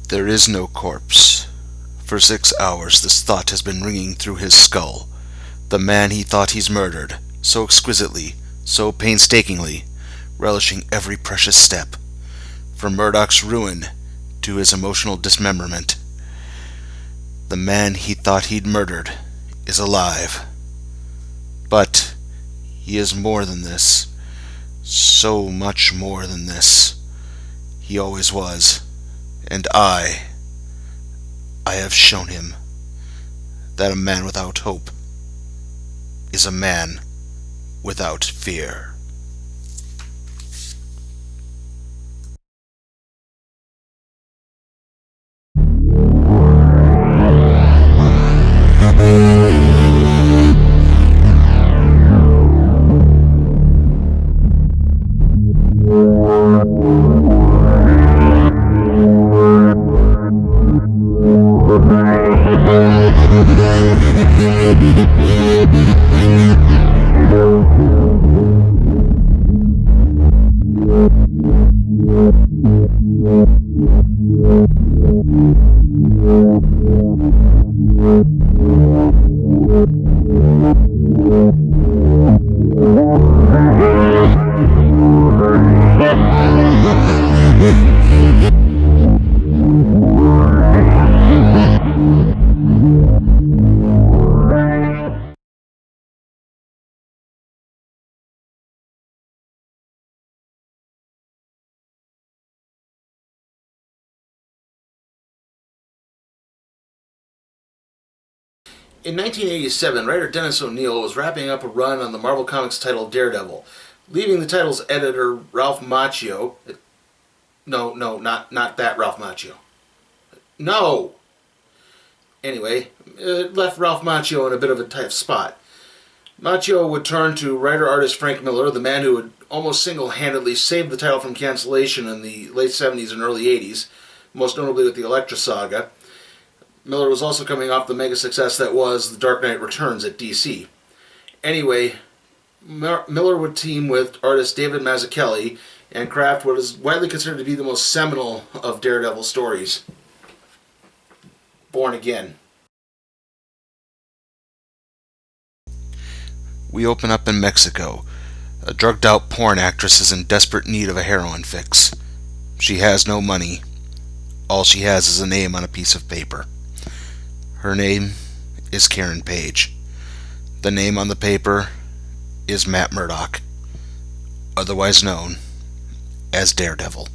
There is no corpse. For 6 hours this thought has been ringing through his skull. The man he thought he's murdered, so exquisitely, so painstakingly, relishing every precious step, from Murdock's ruin to his emotional dismemberment. The man he thought he'd murdered is alive. But he is more than this. So much more than this. He always was. And I have shown him that a man without hope is a man without fear. In 1987, writer Dennis O'Neil was wrapping up a run on the Marvel Comics title Daredevil, leaving the title's editor, Ralph Macchio... No, not that Ralph Macchio. No! Anyway, it left Ralph Macchio in a bit of a tight spot. Macchio would turn to writer-artist Frank Miller, the man who would almost single-handedly save the title from cancellation in the late 70s and early 80s, most notably with the Elektra saga. Miller was also coming off the mega success that was The Dark Knight Returns at DC. Anyway, Miller would team with artist David Mazzucchelli and craft what is widely considered to be the most seminal of Daredevil stories, Born Again. We open up in Mexico. A drugged-out porn actress is in desperate need of a heroin fix. She has no money. All she has is a name on a piece of paper. Her name is Karen Page. The name on the paper is Matt Murdock, otherwise known as Daredevil.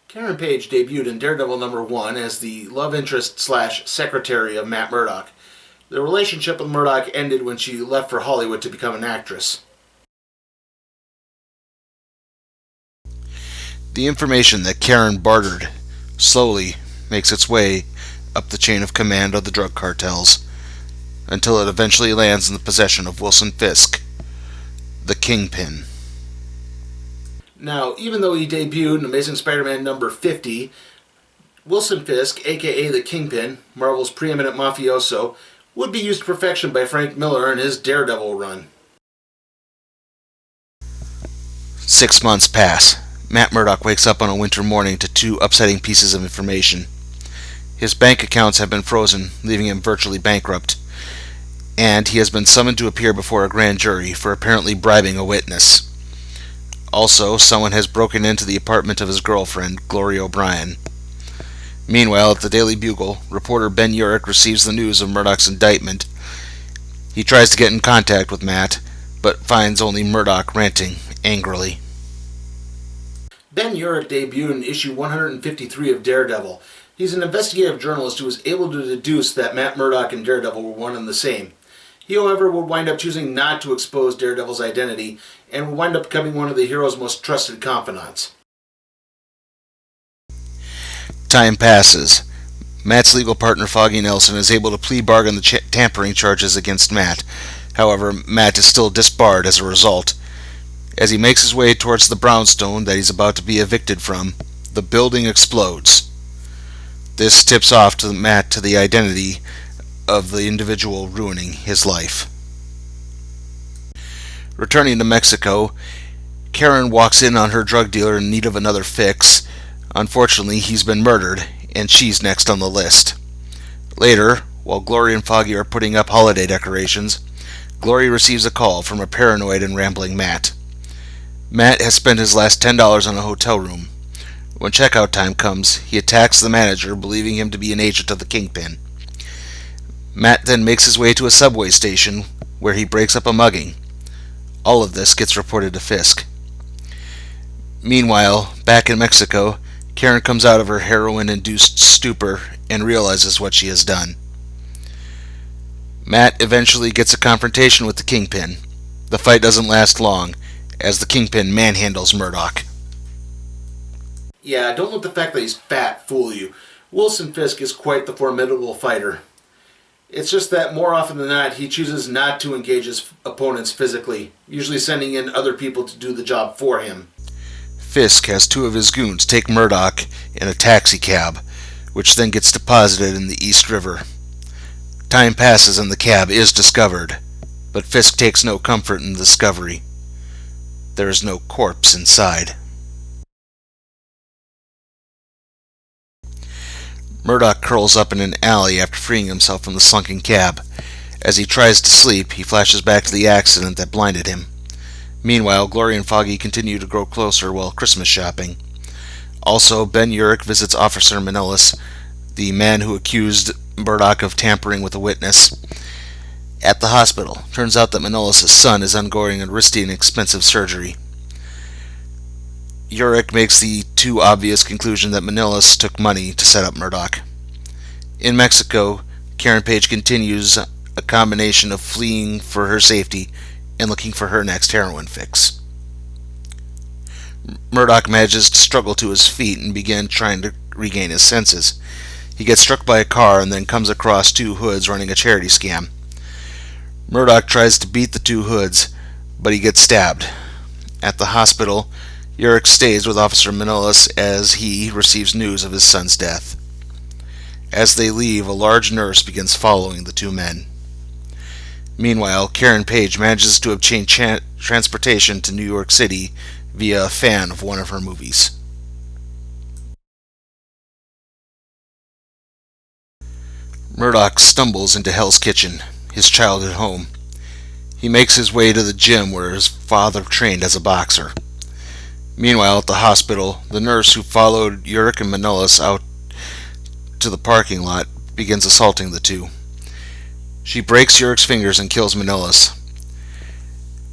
Karen Page debuted in Daredevil #1 as the love interest / secretary of Matt Murdock. The relationship with Murdock ended when she left for Hollywood to become an actress. The information that Karen bartered slowly makes its way up the chain of command of the drug cartels until it eventually lands in the possession of Wilson Fisk, the Kingpin. Now, even though he debuted in Amazing Spider-Man #50, Wilson Fisk, aka the Kingpin, Marvel's preeminent mafioso, would be used to perfection by Frank Miller in his Daredevil run. 6 months pass. Matt Murdock wakes up on a winter morning to 2 upsetting pieces of information. His bank accounts have been frozen, leaving him virtually bankrupt, and he has been summoned to appear before a grand jury for apparently bribing a witness. Also, someone has broken into the apartment of his girlfriend, Gloria O'Brien. Meanwhile, at the Daily Bugle, reporter Ben Urich receives the news of Murdock's indictment. He tries to get in contact with Matt, but finds only Murdock ranting angrily. Ben Urich debuted in issue 153 of Daredevil. He's an investigative journalist who was able to deduce that Matt Murdock and Daredevil were one and the same. He, however, would wind up choosing not to expose Daredevil's identity and would wind up becoming one of the hero's most trusted confidants. Time passes. Matt's legal partner Foggy Nelson is able to plea bargain the tampering charges against Matt. However, Matt is still disbarred as a result. As he makes his way towards the brownstone that he's about to be evicted from, the building explodes. This tips off to Matt to the identity of the individual ruining his life. Returning to Mexico, Karen walks in on her drug dealer in need of another fix. Unfortunately, he's been murdered, and she's next on the list. Later, while Glory and Foggy are putting up holiday decorations, Glory receives a call from a paranoid and rambling Matt. Matt has spent his last $10 on a hotel room. When checkout time comes, he attacks the manager, believing him to be an agent of the Kingpin. Matt then makes his way to a subway station, where he breaks up a mugging. All of this gets reported to Fisk. Meanwhile, back in Mexico, Karen comes out of her heroin-induced stupor and realizes what she has done. Matt eventually gets a confrontation with the Kingpin. The fight doesn't last long, as the Kingpin manhandles Murdock. Yeah, don't let the fact that he's fat fool you. Wilson Fisk is quite the formidable fighter. It's just that more often than not, he chooses not to engage his opponents physically, usually sending in other people to do the job for him. Fisk has two of his goons take Murdock in a taxi cab, which then gets deposited in the East River. Time passes and the cab is discovered, but Fisk takes no comfort in the discovery. There is no corpse inside. Murdock curls up in an alley after freeing himself from the sunken cab. As he tries to sleep, he flashes back to the accident that blinded him. Meanwhile, Glory and Foggy continue to grow closer while Christmas shopping. Also, Ben Urich visits Officer Manilis, the man who accused Murdock of tampering with a witness, at the hospital. Turns out that Manilis' son is undergoing a risky and expensive surgery. Urich makes the too obvious conclusion that Manilis took money to set up Murdock. In Mexico, Karen Page continues a combination of fleeing for her safety and looking for her next heroin fix. Murdock manages to struggle to his feet and begin trying to regain his senses. He gets struck by a car and then comes across two hoods running a charity scam. Murdock tries to beat the two hoods, but he gets stabbed. At the hospital, Urich stays with Officer Manilis as he receives news of his son's death. As they leave, a large nurse begins following the two men. Meanwhile, Karen Page manages to obtain transportation to New York City via a fan of one of her movies. Murdock stumbles into Hell's Kitchen, his childhood home. He makes his way to the gym where his father trained as a boxer. Meanwhile, at the hospital, the nurse who followed Urich and Manilis out to the parking lot begins assaulting the two. She breaks Urich's fingers and kills Manilis.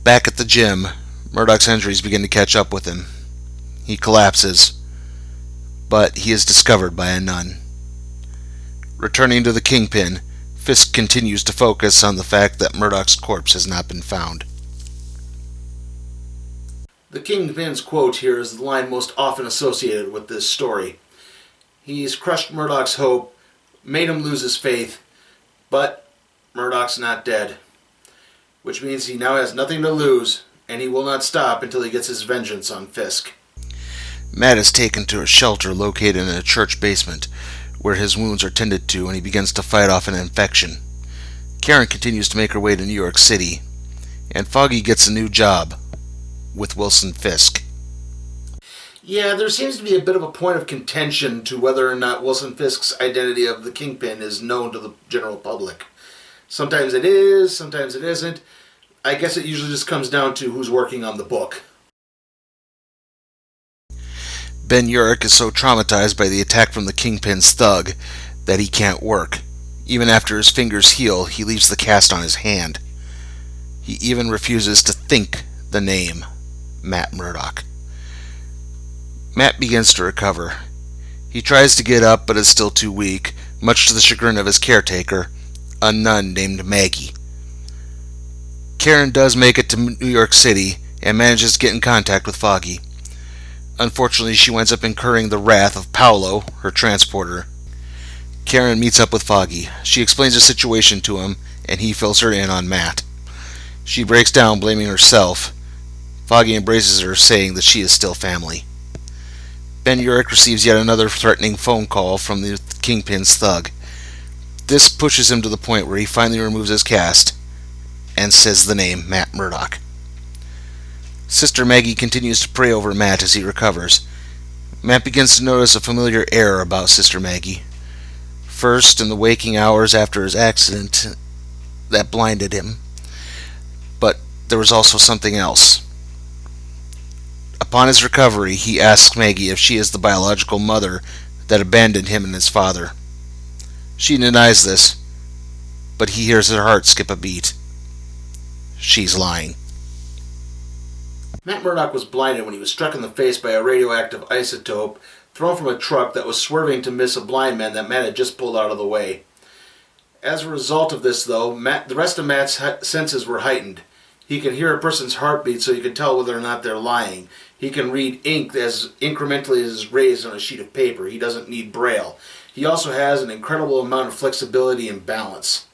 Back at the gym, Murdock's injuries begin to catch up with him. He collapses, but he is discovered by a nun. Returning to the Kingpin, Fisk continues to focus on the fact that Murdock's corpse has not been found. The Kingpin's quote here is the line most often associated with this story. He's crushed Murdock's hope, made him lose his faith, but Murdock's not dead. Which means he now has nothing to lose, and he will not stop until he gets his vengeance on Fisk. Matt is taken to a shelter located in a church basement, where his wounds are tended to and he begins to fight off an infection. Karen continues to make her way to New York City, and Foggy gets a new job with Wilson Fisk. Yeah, there seems to be a bit of a point of contention to whether or not Wilson Fisk's identity of the Kingpin is known to the general public. Sometimes it is, sometimes it isn't. I guess it usually just comes down to who's working on the book. Ben Urich is so traumatized by the attack from the Kingpin's thug that he can't work. Even after his fingers heal, he leaves the cast on his hand. He even refuses to think the name Matt Murdock. Matt begins to recover. He tries to get up but is still too weak, much to the chagrin of his caretaker, a nun named Maggie. Karen does make it to New York City and manages to get in contact with Foggy. Unfortunately, she winds up incurring the wrath of Paolo, her transporter. Karen meets up with Foggy. She explains the situation to him, and he fills her in on Matt. She breaks down, blaming herself. Foggy embraces her, saying that she is still family. Ben Urich receives yet another threatening phone call from the Kingpin's thug. This pushes him to the point where he finally removes his cast and says the name Matt Murdock. Sister Maggie continues to pray over Matt as he recovers. Matt begins to notice a familiar air about Sister Maggie. First, in the waking hours after his accident that blinded him, but there was also something else. Upon his recovery, he asks Maggie if she is the biological mother that abandoned him and his father. She denies this, but he hears her heart skip a beat. She's lying. Matt Murdock was blinded when he was struck in the face by a radioactive isotope thrown from a truck that was swerving to miss a blind man that Matt had just pulled out of the way. As a result of this, though, the rest of Matt's senses were heightened. He can hear a person's heartbeat, so he can tell whether or not they're lying. He can read ink as incrementally as is raised on a sheet of paper. He doesn't need braille. He also has an incredible amount of flexibility and balance.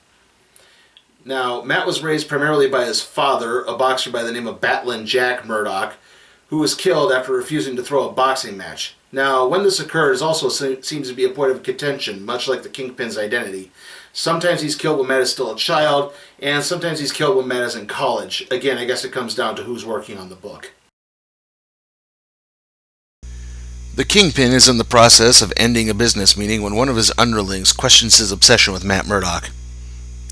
Now, Matt was raised primarily by his father, a boxer by the name of Batlin Jack Murdock, who was killed after refusing to throw a boxing match. Now, when this occurs also seems to be a point of contention, much like the Kingpin's identity. Sometimes he's killed when Matt is still a child, and sometimes he's killed when Matt is in college. Again, I guess it comes down to who's working on the book. The Kingpin is in the process of ending a business meeting when one of his underlings questions his obsession with Matt Murdock.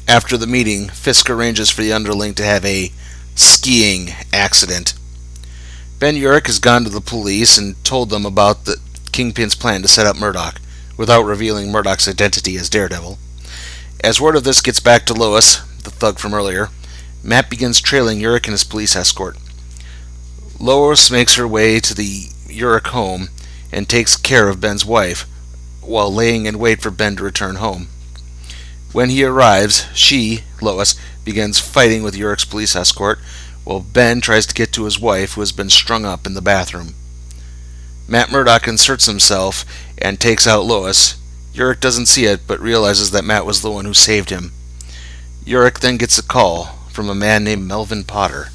After the meeting, Fisk arranges for the underling to have a skiing accident. Ben Urich has gone to the police and told them about the Kingpin's plan to set up Murdock, without revealing Murdock's identity as Daredevil. As word of this gets back to Lois, the thug from earlier, Matt begins trailing Urich and his police escort. Lois makes her way to the Urich home and takes care of Ben's wife, while laying in wait for Ben to return home. When he arrives, she, Lois, begins fighting with Urich's police escort, while Ben tries to get to his wife, who has been strung up in the bathroom. Matt Murdock inserts himself and takes out Lois. Urich doesn't see it, but realizes that Matt was the one who saved him. Urich then gets a call from a man named Melvin Potter.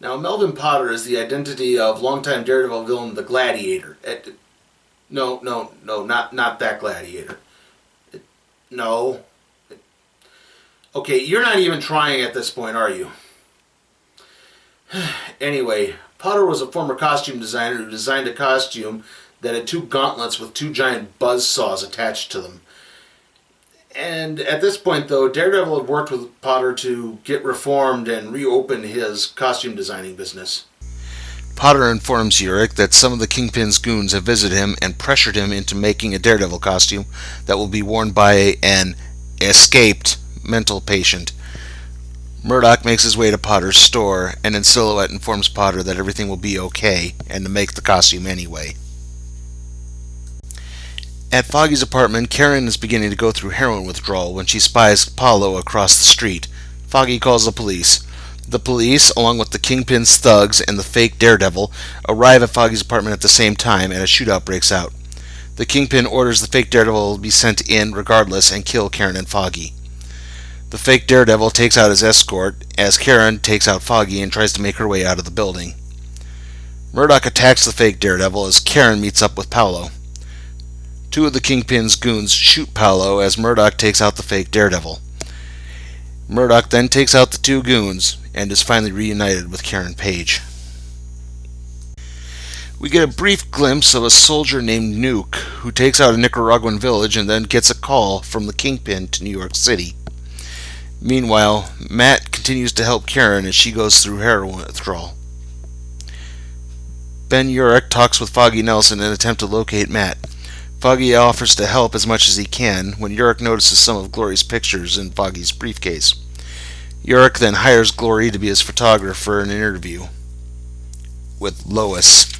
Now, Melvin Potter is the identity of longtime Daredevil villain, the Gladiator. No, not that Gladiator. No. Okay, you're not even trying at this point, are you? Anyway, Potter was a former costume designer who designed a costume that had two gauntlets with two giant buzz saws attached to them. And at this point, though, Daredevil had worked with Potter to get reformed and reopen his costume designing business. Potter informs Urich that some of the Kingpin's goons have visited him and pressured him into making a Daredevil costume that will be worn by an escaped mental patient. Murdock makes his way to Potter's store and in silhouette informs Potter that everything will be okay and to make the costume anyway. At Foggy's apartment, Karen is beginning to go through heroin withdrawal when she spies Paulo across the street. Foggy calls the police. The police, along with the Kingpin's thugs and the fake Daredevil, arrive at Foggy's apartment at the same time and a shootout breaks out. The Kingpin orders the fake Daredevil be sent in regardless and kill Karen and Foggy. The fake Daredevil takes out his escort as Karen takes out Foggy and tries to make her way out of the building. Murdock attacks the fake Daredevil as Karen meets up with Paulo. Two of the Kingpin's goons shoot Paulo as Murdock takes out the fake Daredevil. Murdock then takes out the two goons and is finally reunited with Karen Page. We get a brief glimpse of a soldier named Nuke who takes out a Nicaraguan village and then gets a call from the Kingpin to New York City. Meanwhile, Matt continues to help Karen as she goes through heroin withdrawal. Ben Urich talks with Foggy Nelson in an attempt to locate Matt. Foggy offers to help as much as he can when Urich notices some of Glory's pictures in Foggy's briefcase. Urich then hires Glory to be his photographer for an interview with Lois.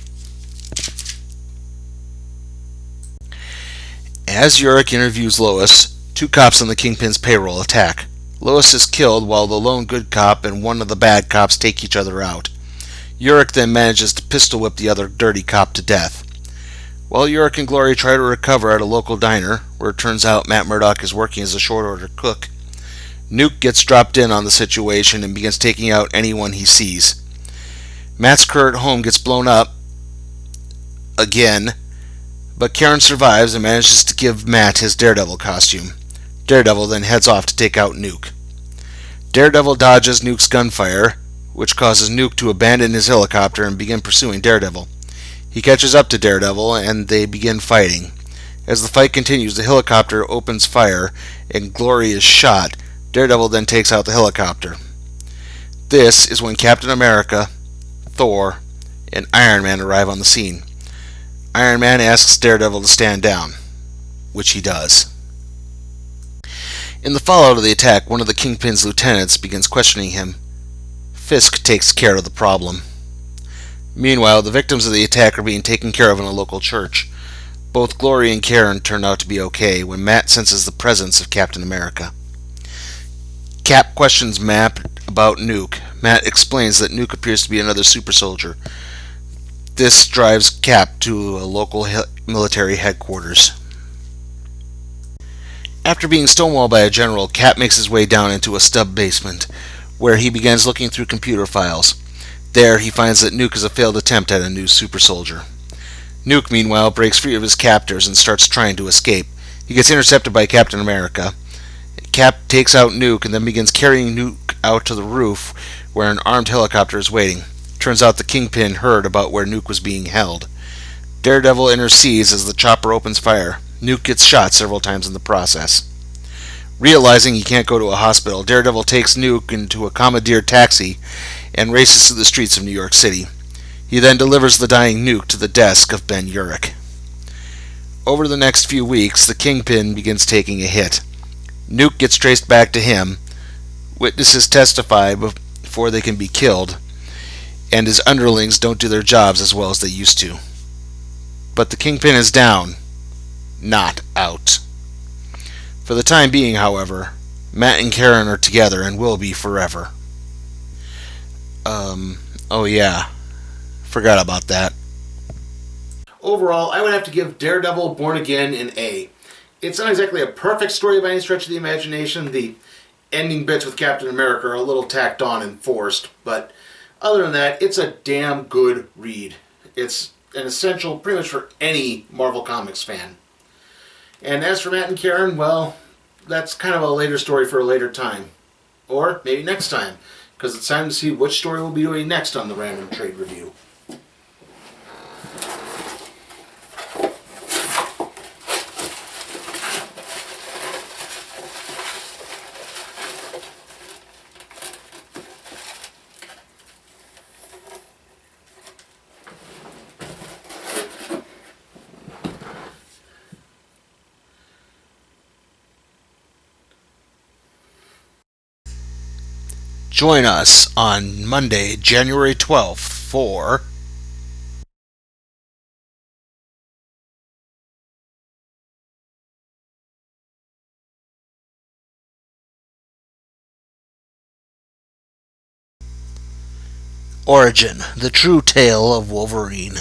As Urich interviews Lois, two cops on the Kingpin's payroll attack. Lois is killed while the lone good cop and one of the bad cops take each other out. Urich then manages to pistol whip the other dirty cop to death. While Urich and Glory try to recover at a local diner, where it turns out Matt Murdock is working as a short-order cook, Nuke gets dropped in on the situation and begins taking out anyone he sees. Matt's current home gets blown up again, but Karen survives and manages to give Matt his Daredevil costume. Daredevil then heads off to take out Nuke. Daredevil dodges Nuke's gunfire, which causes Nuke to abandon his helicopter and begin pursuing Daredevil. He catches up to Daredevil and they begin fighting. As the fight continues, the helicopter opens fire and Glory is shot. Daredevil then takes out the helicopter. This is when Captain America, Thor, and Iron Man arrive on the scene. Iron Man asks Daredevil to stand down, which he does. In the fallout of the attack, one of the Kingpin's lieutenants begins questioning him. Fisk takes care of the problem. Meanwhile, the victims of the attack are being taken care of in a local church. Both Glory and Karen turn out to be okay when Matt senses the presence of Captain America. Cap questions Matt about Nuke. Matt explains that Nuke appears to be another super soldier. This drives Cap to a local military headquarters. After being stonewalled by a general, Cap makes his way down into a stub basement, where he begins looking through computer files. There, he finds that Nuke is a failed attempt at a new super soldier. Nuke, meanwhile, breaks free of his captors and starts trying to escape. He gets intercepted by Captain America. Cap takes out Nuke and then begins carrying Nuke out to the roof, where an armed helicopter is waiting. Turns out the Kingpin heard about where Nuke was being held. Daredevil intercedes as the chopper opens fire. Nuke gets shot several times in the process. Realizing he can't go to a hospital, Daredevil takes Nuke into a commandeered taxi and races through the streets of New York City. He then delivers the dying Nuke to the desk of Ben Urich. Over the next few weeks, the Kingpin begins taking a hit. Nuke gets traced back to him. Witnesses testify before they can be killed, and his underlings don't do their jobs as well as they used to. But the Kingpin is down, not out. For the time being, however, Matt and Karen are together and will be forever. Oh yeah, forgot about that. Overall, I would have to give Daredevil Born Again an A. It's not exactly a perfect story by any stretch of the imagination. The ending bits with Captain America are a little tacked on and forced, but other than that, it's a damn good read. It's an essential pretty much for any Marvel Comics fan. And as for Matt and Karen, well, that's kind of a later story for a later time. Or maybe next time, because it's time to see which story we'll be doing next on the Random Trade Review. Join us on Monday, January 12th for Origin, the true tale of Wolverine.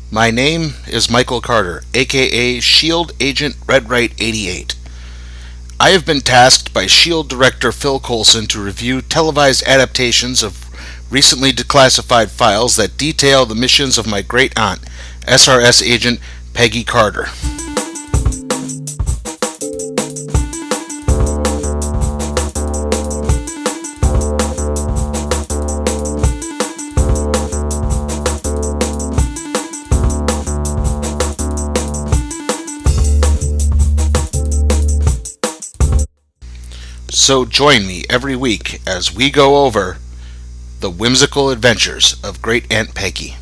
My name is Michael Carter, aka SHIELD Agent Redright 88. I have been tasked by SHIELD Director Phil Coulson to review televised adaptations of recently declassified files that detail the missions of my great-aunt, SRS Agent Peggy Carter. So join me every week as we go over the whimsical adventures of Great Aunt Peggy.